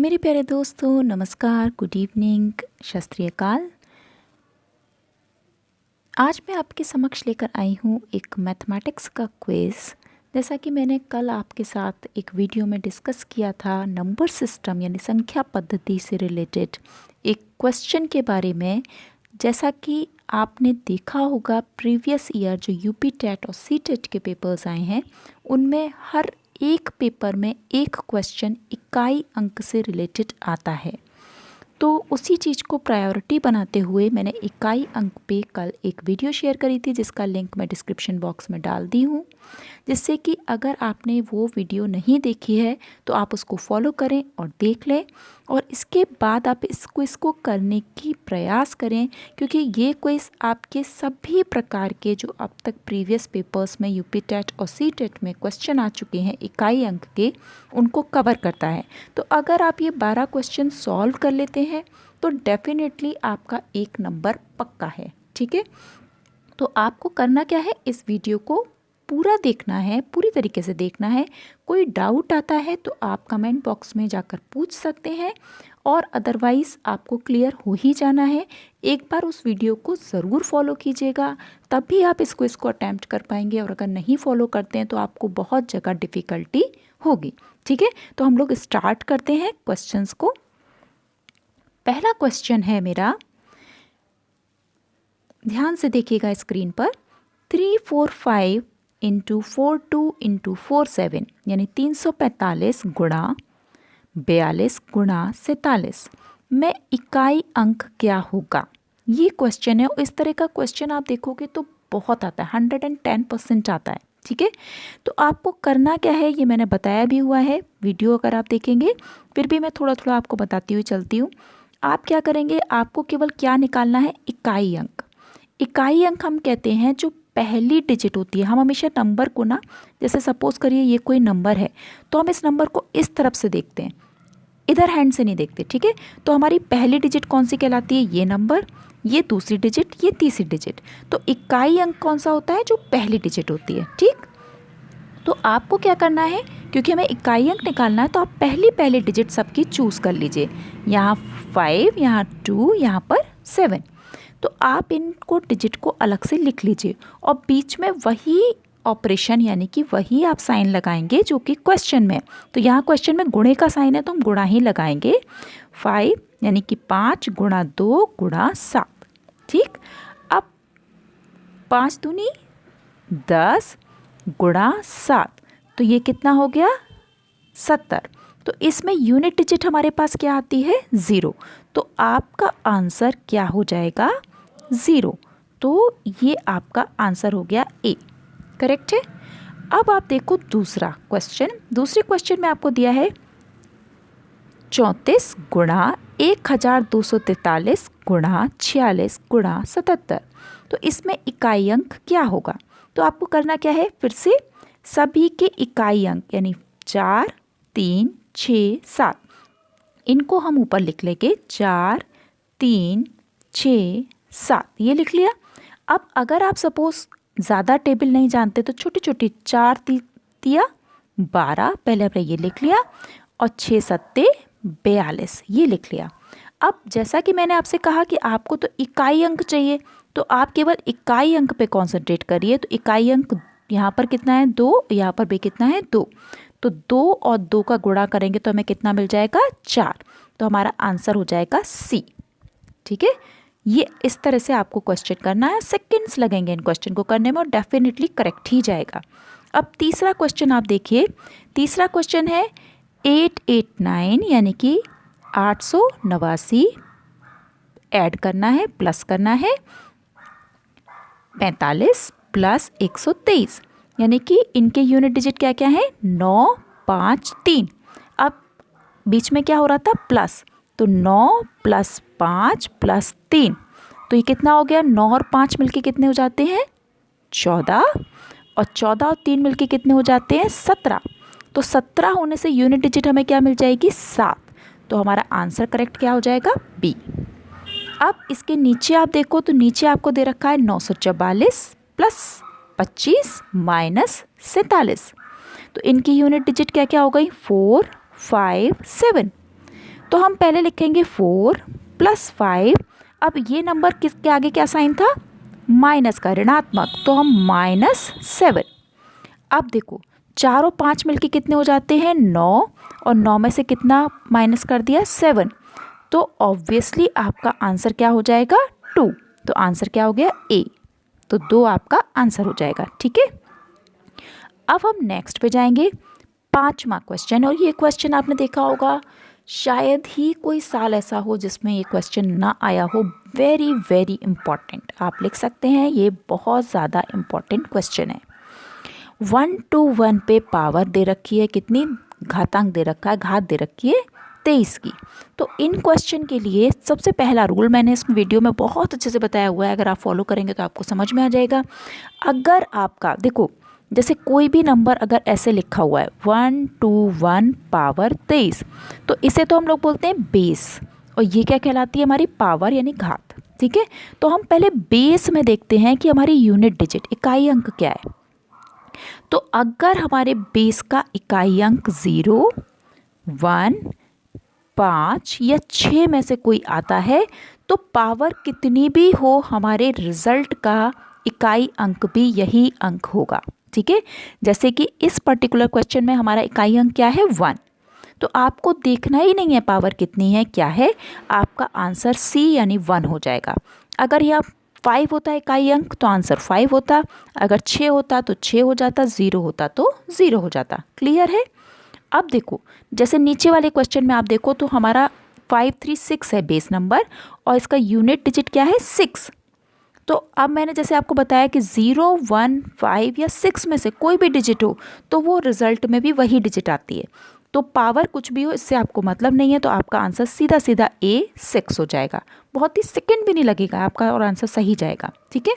मेरे प्यारे दोस्तों, नमस्कार, गुड इवनिंग, सत श्री अकाल। आज मैं आपके समक्ष लेकर आई हूँ एक मैथमेटिक्स का क्विज़। जैसा कि मैंने कल आपके साथ एक वीडियो में डिस्कस किया था नंबर सिस्टम यानी संख्या पद्धति से रिलेटेड एक क्वेश्चन के बारे में। जैसा कि आपने देखा होगा प्रीवियस ईयर जो यूपी टेट और सी टेट के पेपर्स आए हैं, उनमें हर एक पेपर में एक क्वेश्चन इकाई अंक से रिलेटेड आता है। तो उसी चीज़ को प्रायोरिटी बनाते हुए मैंने इकाई अंक पे कल एक वीडियो शेयर करी थी, जिसका लिंक मैं डिस्क्रिप्शन बॉक्स में डाल दी हूँ, जिससे कि अगर आपने वो वीडियो नहीं देखी है तो आप उसको फॉलो करें और देख लें, और इसके बाद आप इस क्विज़ को करने की प्रयास करें, क्योंकि ये क्विज़ आपके सभी प्रकार के जो अब तक प्रीवियस पेपर्स में यूपी टेट और सी टेट में क्वेश्चन आ चुके हैं इकाई अंक के, उनको कवर करता है। तो अगर आप ये 12 क्वेश्चन सॉल्व कर लेते हैं तो डेफिनेटली आपका एक नंबर पक्का है। ठीक है, तो आपको करना क्या है, इस वीडियो को पूरा देखना है, पूरी तरीके से देखना है। कोई डाउट आता है तो आप कमेंट बॉक्स में जाकर पूछ सकते हैं, और अदरवाइज़ आपको क्लियर हो ही जाना है। एक बार उस वीडियो को ज़रूर फॉलो कीजिएगा, तभी आप इस क्विज़ को अटैम्प्ट कर पाएंगे, और अगर नहीं फॉलो करते हैं तो आपको बहुत जगह डिफ़िकल्टी होगी। ठीक है, तो हम लोग स्टार्ट करते हैं क्वेश्चंस को। पहला क्वेश्चन है मेरा, ध्यान से देखिएगा स्क्रीन पर। 345 इंटू 42 इंटू 47 यानी 345 गुणा 42 गुणा 47 में इकाई अंक क्या होगा, ये क्वेश्चन है। और इस तरह का क्वेश्चन आप देखोगे तो बहुत आता है, 110% आता है। ठीक है, तो आपको करना क्या है ये मैंने बताया भी हुआ है, वीडियो अगर आप देखेंगे, फिर भी मैं थोड़ा थोड़ा आपको बताती हुई चलती हूँ। आप क्या करेंगे, आपको केवल क्या निकालना है, इकाई अंक। इकाई अंक हम कहते हैं जो पहली डिजिट होती है। हम हमेशा नंबर को ना, जैसे सपोज करिए ये कोई नंबर है, तो हम इस नंबर को इस तरफ से देखते हैं, इधर हैंड से नहीं देखते। ठीक है, तो हमारी पहली डिजिट कौन सी कहलाती है, ये नंबर, ये दूसरी डिजिट, ये तीसरी डिजिट। तो इकाई अंक कौन सा होता है, जो पहली डिजिट होती है। ठीक, तो आपको क्या करना है, क्योंकि हमें इकाई अंक निकालना है, तो आप पहली डिजिट सबकी चूज़ कर लीजिए। यहाँ 5, यहाँ 2, यहाँ पर 7। तो आप इनको डिजिट को अलग से लिख लीजिए, और बीच में वही ऑपरेशन यानी कि वही आप साइन लगाएंगे जो कि क्वेश्चन में। तो यहाँ क्वेश्चन में गुणे का साइन है तो हम गुणा ही लगाएंगे। 5 यानी कि 5 गुणा 2 गुणा 7। ठीक, अब 5 दूनी 10 गुणा 7, तो ये कितना हो गया, 70। तो इसमें यूनिट डिजिट हमारे पास क्या आती है, 0। तो आपका आंसर क्या हो जाएगा, 0। तो ये आपका आंसर हो गया ए, करेक्ट है। अब आप देखो दूसरा क्वेश्चन। दूसरे क्वेश्चन में आपको दिया है 34 गुणा 1243 गुणा 46 गुणा 77। तो इसमें इकाई अंक क्या होगा, तो आपको करना क्या है, फिर से सभी के इकाई अंक यानी 4, 3, 6, 7, इनको हम ऊपर लिख लेंगे। 4, 3, 6, 7, ये लिख लिया। अब अगर आप सपोज ज़्यादा टेबल नहीं जानते तो छोटी छोटी 4 तिया 12, पहले आपने ये लिख लिया, और 6 सत्ते 42, ये लिख लिया। अब जैसा कि मैंने आपसे कहा कि आपको तो इकाई अंक चाहिए, तो आप केवल इकाई अंक पे कॉन्सेंट्रेट करिए। तो इकाई अंक यहाँ पर कितना है, 2, यहाँ पर भी कितना है, 2। तो 2 और 2 का गुणा करेंगे तो हमें कितना मिल जाएगा, 4। तो हमारा आंसर हो जाएगा सी। ठीक है, ये इस तरह से आपको क्वेश्चन करना है। सेकंड्स लगेंगे इन क्वेश्चन को करने में, और डेफिनेटली करेक्ट ही जाएगा। अब तीसरा क्वेश्चन आप देखिए। तीसरा क्वेश्चन है 889 यानी कि 889 ऐड करना है, प्लस करना है 45 प्लस 123, यानी कि इनके यूनिट डिजिट क्या क्या है, 9, 5, 3। अब बीच में क्या हो रहा था, प्लस, तो 9 प्लस 5 प्लस 3, तो ये कितना हो गया, 9 और 5 मिलके कितने हो जाते हैं, 14, और 14 और 3 मिलके कितने हो जाते हैं, 17। तो 17 होने से यूनिट डिजिट हमें क्या मिल जाएगी, 7। तो हमारा आंसर करेक्ट क्या हो जाएगा, बी। अब इसके नीचे आप देखो तो नीचे आपको दे रखा है 944 प्लस 25 माइनस 47। तो इनकी यूनिट डिजिट क्या क्या हो गई, 4, 5, 7। तो हम पहले लिखेंगे 4 + 5। अब ये नंबर किसके आगे क्या साइन था, माइनस का, ऋणात्मक, तो हम -7। अब देखो 4 और 5 मिलके कितने हो जाते हैं 9, और 9 में से कितना माइनस कर दिया 7, तो ऑब्वियसली आपका आंसर क्या हो जाएगा 2। तो आंसर क्या हो गया ए, तो 2 आपका आंसर हो जाएगा। ठीक है, अब हम नेक्स्ट पे जाएंगे, 5वां क्वेश्चन। और ये क्वेश्चन आपने देखा होगा, शायद ही कोई साल ऐसा हो जिसमें ये क्वेश्चन ना आया हो। वेरी वेरी इंपॉर्टेंट, आप लिख सकते हैं, ये बहुत ज़्यादा इम्पॉर्टेंट क्वेश्चन है। 1 to 1 पे पावर दे रखी है, कितनी, घातांक दे रखा है, घात दे रखी है 23 की। तो इन क्वेश्चन के लिए सबसे पहला रूल मैंने इस वीडियो में बहुत अच्छे से बताया हुआ है, अगर आप फॉलो करेंगे तो आपको समझ में आ जाएगा। अगर आपका देखो, जैसे कोई भी नंबर अगर ऐसे लिखा हुआ है 1 to 1 पावर 23, तो इसे तो हम लोग बोलते हैं बेस, और ये क्या कहलाती है, हमारी पावर यानी घात। ठीक है, तो हम पहले बेस में देखते हैं कि हमारी यूनिट डिजिट, इकाई अंक क्या है। तो अगर हमारे बेस का इकाई अंक 0, 1, 5 या 6 में से कोई आता है, तो पावर कितनी भी हो, हमारे रिजल्ट का इकाई अंक भी यही अंक होगा। ठीक है, जैसे कि इस पर्टिकुलर क्वेश्चन में हमारा इकाई अंक क्या है 1, तो आपको देखना ही नहीं है पावर कितनी है, क्या है, आपका आंसर सी यानी 1 हो जाएगा। अगर यह 5 होता है इकाई अंक तो आंसर 5 होता, अगर 6 होता तो 6 हो जाता, 0 होता तो 0 हो जाता। क्लियर है। अब देखो, जैसे नीचे वाले क्वेश्चन में आप देखो तो हमारा 536 है बेस नंबर, और इसका यूनिट डिजिट क्या है 6। तो अब मैंने जैसे आपको बताया कि 0, 1, 5 या 6 में से कोई भी डिजिट हो तो वो रिजल्ट में भी वही डिजिट आती है। तो पावर कुछ भी हो, इससे आपको मतलब नहीं है, तो आपका आंसर सीधा सीधा ए 6 हो जाएगा। बहुत ही सेकंड भी नहीं लगेगा आपका, और आंसर सही जाएगा। ठीक है,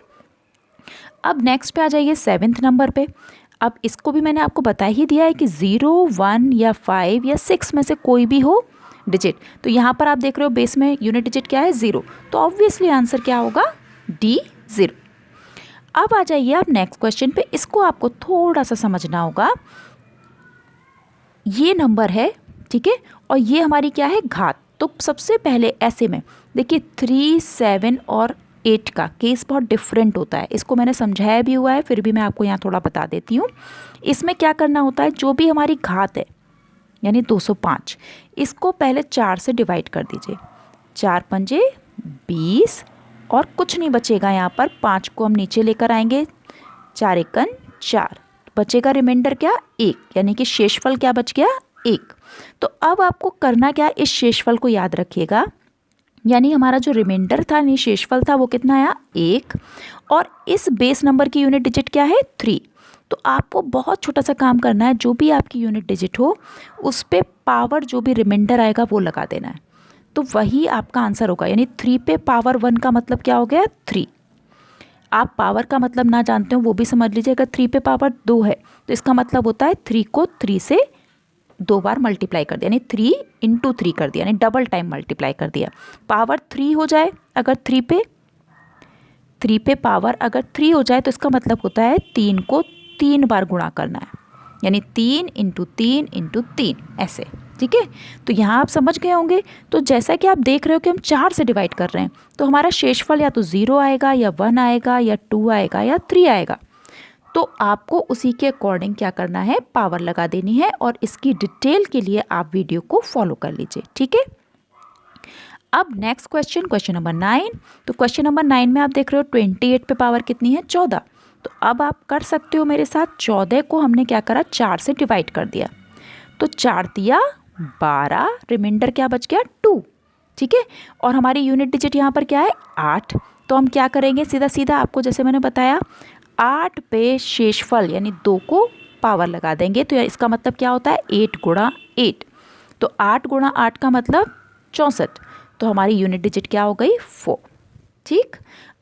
अब नेक्स्ट पे आ जाइए 7th नंबर पे। अब इसको भी मैंने आपको बता ही दिया है कि 0, 1 या 5 या 6 में से कोई भी हो डिजिट। तो यहाँ पर आप देख रहे हो बेस में यूनिट डिजिट क्या है 0, तो ऑब्वियसली आंसर क्या होगा डी 0। अब आ जाइए आप नेक्स्ट क्वेश्चन पे, इसको आपको थोड़ा सा समझना होगा। ये नंबर है, ठीक है, और ये हमारी क्या है घात। तो सबसे पहले ऐसे में देखिए 3, 7 और 8 का केस बहुत डिफरेंट होता है, इसको मैंने समझाया भी हुआ है, फिर भी मैं आपको यहाँ थोड़ा बता देती हूँ। इसमें क्या करना होता है, जो भी हमारी घात है यानी 205, इसको पहले 4 से डिवाइड कर दीजिए। 4 पंजे 20, और कुछ नहीं बचेगा यहाँ पर, 5 को हम नीचे लेकर आएंगे, 4 एकन 4, बचेगा रिमाइंडर क्या 1, यानी कि शेषफल क्या बच गया 1। तो अब आपको करना क्या, इस शेषफल को याद रखिएगा, यानी हमारा जो रिमाइंडर था यानी शेषफल था वो कितना आया 1, और इस बेस नंबर की यूनिट डिजिट क्या है 3। तो आपको बहुत छोटा सा काम करना है, जो भी आपकी यूनिट डिजिट हो उस पर पावर जो भी रिमाइंडर आएगा वो लगा देना है, तो वही आपका आंसर होगा। यानी 3 पे पावर 1 का मतलब क्या हो गया 3। आप पावर का मतलब ना जानते हो वो भी समझ लीजिए, अगर 3 पे पावर 2 है तो इसका मतलब होता है 3 को 3 से 2 बार मल्टीप्लाई कर दिया, यानी 3 × 3 कर दिया, यानी डबल टाइम मल्टीप्लाई कर दिया। पावर 3 हो जाए अगर 3 पे पावर अगर 3 हो जाए तो इसका मतलब होता है 3 को 3 बार गुणा करना है, यानी 3 × 3 × 3 ऐसे। ठीक है, तो यहाँ आप समझ गए होंगे। तो जैसा कि आप देख रहे हो कि हम 4 से डिवाइड कर रहे हैं, तो हमारा शेषफल या तो 0 आएगा या 1 आएगा या 2 आएगा या 3 आएगा। तो आपको उसी के अकॉर्डिंग क्या करना है, पावर लगा देनी है, और इसकी डिटेल के लिए आप वीडियो को फॉलो कर लीजिए। ठीक है, अब नेक्स्ट क्वेश्चन नंबर 9। तो क्वेश्चन नंबर 9 में आप देख रहे हो 28 पे पावर कितनी है 14। तो अब आप कर सकते हो मेरे साथ, 14 को हमने क्या करा 4 से डिवाइड कर दिया, तो 4 दिया 12, रिमाइंडर क्या बच गया 2। ठीक है, और हमारी यूनिट डिजिट यहाँ पर क्या है 8। तो हम क्या करेंगे, सीधा सीधा आपको जैसे मैंने बताया 8 पे शेषफल यानी 2 को पावर लगा देंगे, तो इसका मतलब क्या होता है 8 × 8। तो 8 × 8 का मतलब 64, तो हमारी यूनिट डिजिट क्या हो गई 4। ठीक,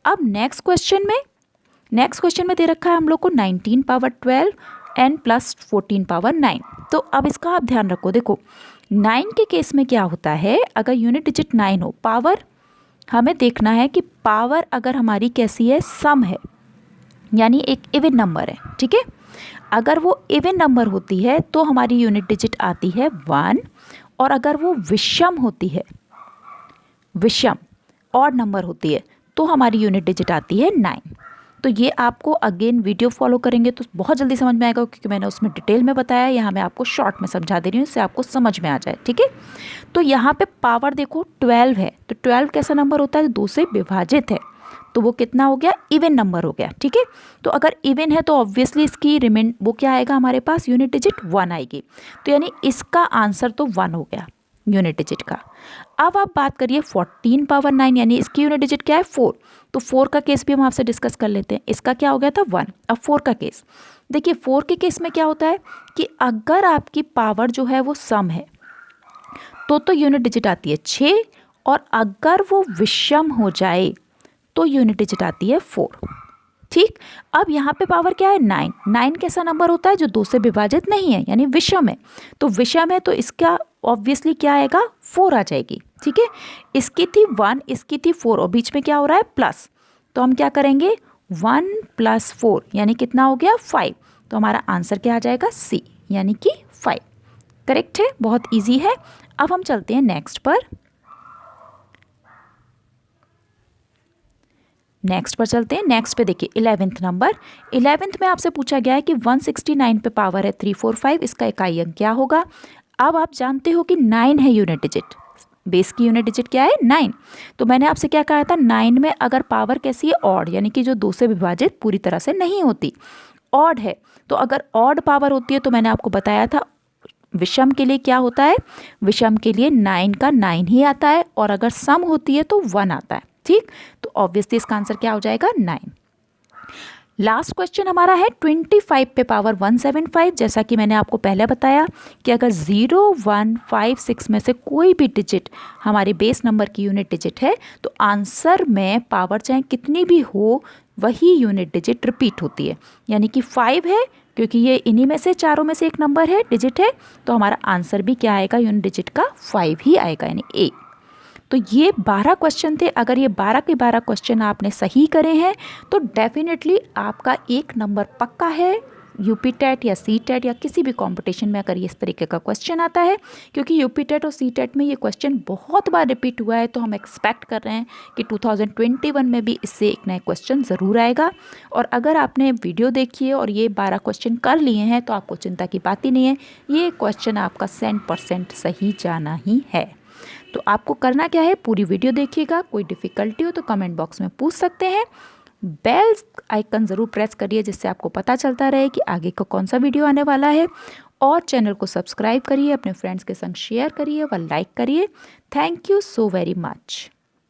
अब नेक्स्ट क्वेश्चन में दे रखा है हम लोग को 19 पावर 12 n + 14 पावर 9। तो अब इसका आप ध्यान रखो, देखो 9 के केस में क्या होता है, अगर यूनिट डिजिट 9 हो, पावर हमें देखना है कि पावर अगर हमारी कैसी है सम है, यानी एक इवन नंबर है। ठीक है, अगर वो इवन नंबर होती है तो हमारी यूनिट डिजिट आती है 1, और अगर वो विषम होती है, विषम ऑड नंबर होती है, तो हमारी यूनिट डिजिट आती है 9। तो ये आपको अगेन वीडियो फॉलो करेंगे तो बहुत जल्दी समझ में आएगा, क्योंकि मैंने उसमें डिटेल में बताया, यहाँ मैं आपको शॉर्ट में समझा दे रही हूँ, इससे आपको समझ में आ जाए, ठीक है। तो यहाँ पे पावर देखो 12 है, तो 12 कैसा नंबर होता है, 2 से विभाजित है, तो वो कितना हो गया, इवन नंबर हो गया, ठीक है। तो अगर इवन है तो ऑब्वियसली इसकी वो क्या आएगा हमारे पास, यूनिट डिजिट 1 आएगी। तो यानी इसका आंसर तो 1 हो गया यूनिट डिजिट का। अब आप बात करिए 14 पावर 9, यानी इसकी यूनिट डिजिट क्या है, 4। तो 4 का केस भी हम आपसे डिस्कस कर लेते हैं। इसका क्या हो गया था, 1। अब 4 का केस देखिए, 4 के केस में क्या होता है कि अगर आपकी पावर जो है वो सम है तो यूनिट डिजिट आती है 6, और अगर वो विषम हो जाए तो यूनिट डिजिट आती है 4, ठीक। अब यहाँ पे पावर क्या है, 9। 9 कैसा नंबर होता है, जो 2 से विभाजित नहीं है, यानी विषम है। तो विषम है तो इसका ऑब्वियसली क्या आएगा, 4 आ जाएगी, ठीक है। इसकी थी 1, इसकी थी 4, और बीच में क्या हो रहा है, प्लस। तो हम क्या करेंगे, 1 + 4 यानी कितना हो गया, 5। तो हमारा आंसर क्या आ जाएगा, सी, यानी कि 5। करेक्ट है, बहुत ईजी है। अब हम चलते हैं नेक्स्ट पर। नेक्स्ट पर चलते हैं। नेक्स्ट पे देखिए 11th नंबर। 11th में आपसे पूछा गया है कि 169 पे पावर है 345, इसका इकाई अंक क्या होगा। अब आप जानते हो कि 9 है यूनिट डिजिट, बेस की यूनिट डिजिट क्या है, 9। तो मैंने आपसे क्या कहा था, 9 में अगर पावर कैसी है, ऑड, यानी कि जो 2 से विभाजित पूरी तरह से नहीं होती, ऑड है। तो अगर ऑड पावर होती है तो मैंने आपको बताया था विषम के लिए क्या होता है, विषम के लिए 9 का 9 ही आता है, और अगर सम होती है तो 1 आता है, ठीक। तो ऑब्वियसली इसका आंसर क्या हो जाएगा, 9। लास्ट क्वेश्चन हमारा है 25 पे पावर 175। जैसा कि मैंने आपको पहले बताया कि अगर 0, 1, 5, 6 में से कोई भी डिजिट हमारे बेस नंबर की यूनिट डिजिट है, तो आंसर में पावर चाहे कितनी भी हो, वही यूनिट डिजिट रिपीट होती है। यानी कि 5 है, क्योंकि ये इन्हीं में से चारों में से एक नंबर है, डिजिट है, तो हमारा आंसर भी क्या आएगा, यूनिट डिजिट का 5 ही आएगा, यानी ए। तो ये 12 क्वेश्चन थे। अगर ये 12 के 12 क्वेश्चन आपने सही करे हैं तो डेफिनेटली आपका एक नंबर पक्का है यूपी टेट या सी टेट या किसी भी कंपटीशन में, अगर ये इस तरीके का क्वेश्चन आता है। क्योंकि यूपी टेट और सी टेट में ये क्वेश्चन बहुत बार रिपीट हुआ है, तो हम एक्सपेक्ट कर रहे हैं कि 2021 में भी इससे एक नया क्वेश्चन ज़रूर आएगा। और अगर आपने वीडियो देखी है और ये 12 क्वेश्चन कर लिए हैं तो आपको चिंता की बात ही नहीं है, ये क्वेश्चन आपका 100% सही जाना ही है। तो आपको करना क्या है, पूरी वीडियो देखिएगा, कोई डिफ़िकल्टी हो तो कमेंट बॉक्स में पूछ सकते हैं। बेल आइकन ज़रूर प्रेस करिए, जिससे आपको पता चलता रहे कि आगे का कौन सा वीडियो आने वाला है। और चैनल को सब्सक्राइब करिए, अपने फ्रेंड्स के संग शेयर करिए व लाइक करिए। Thank you so very much.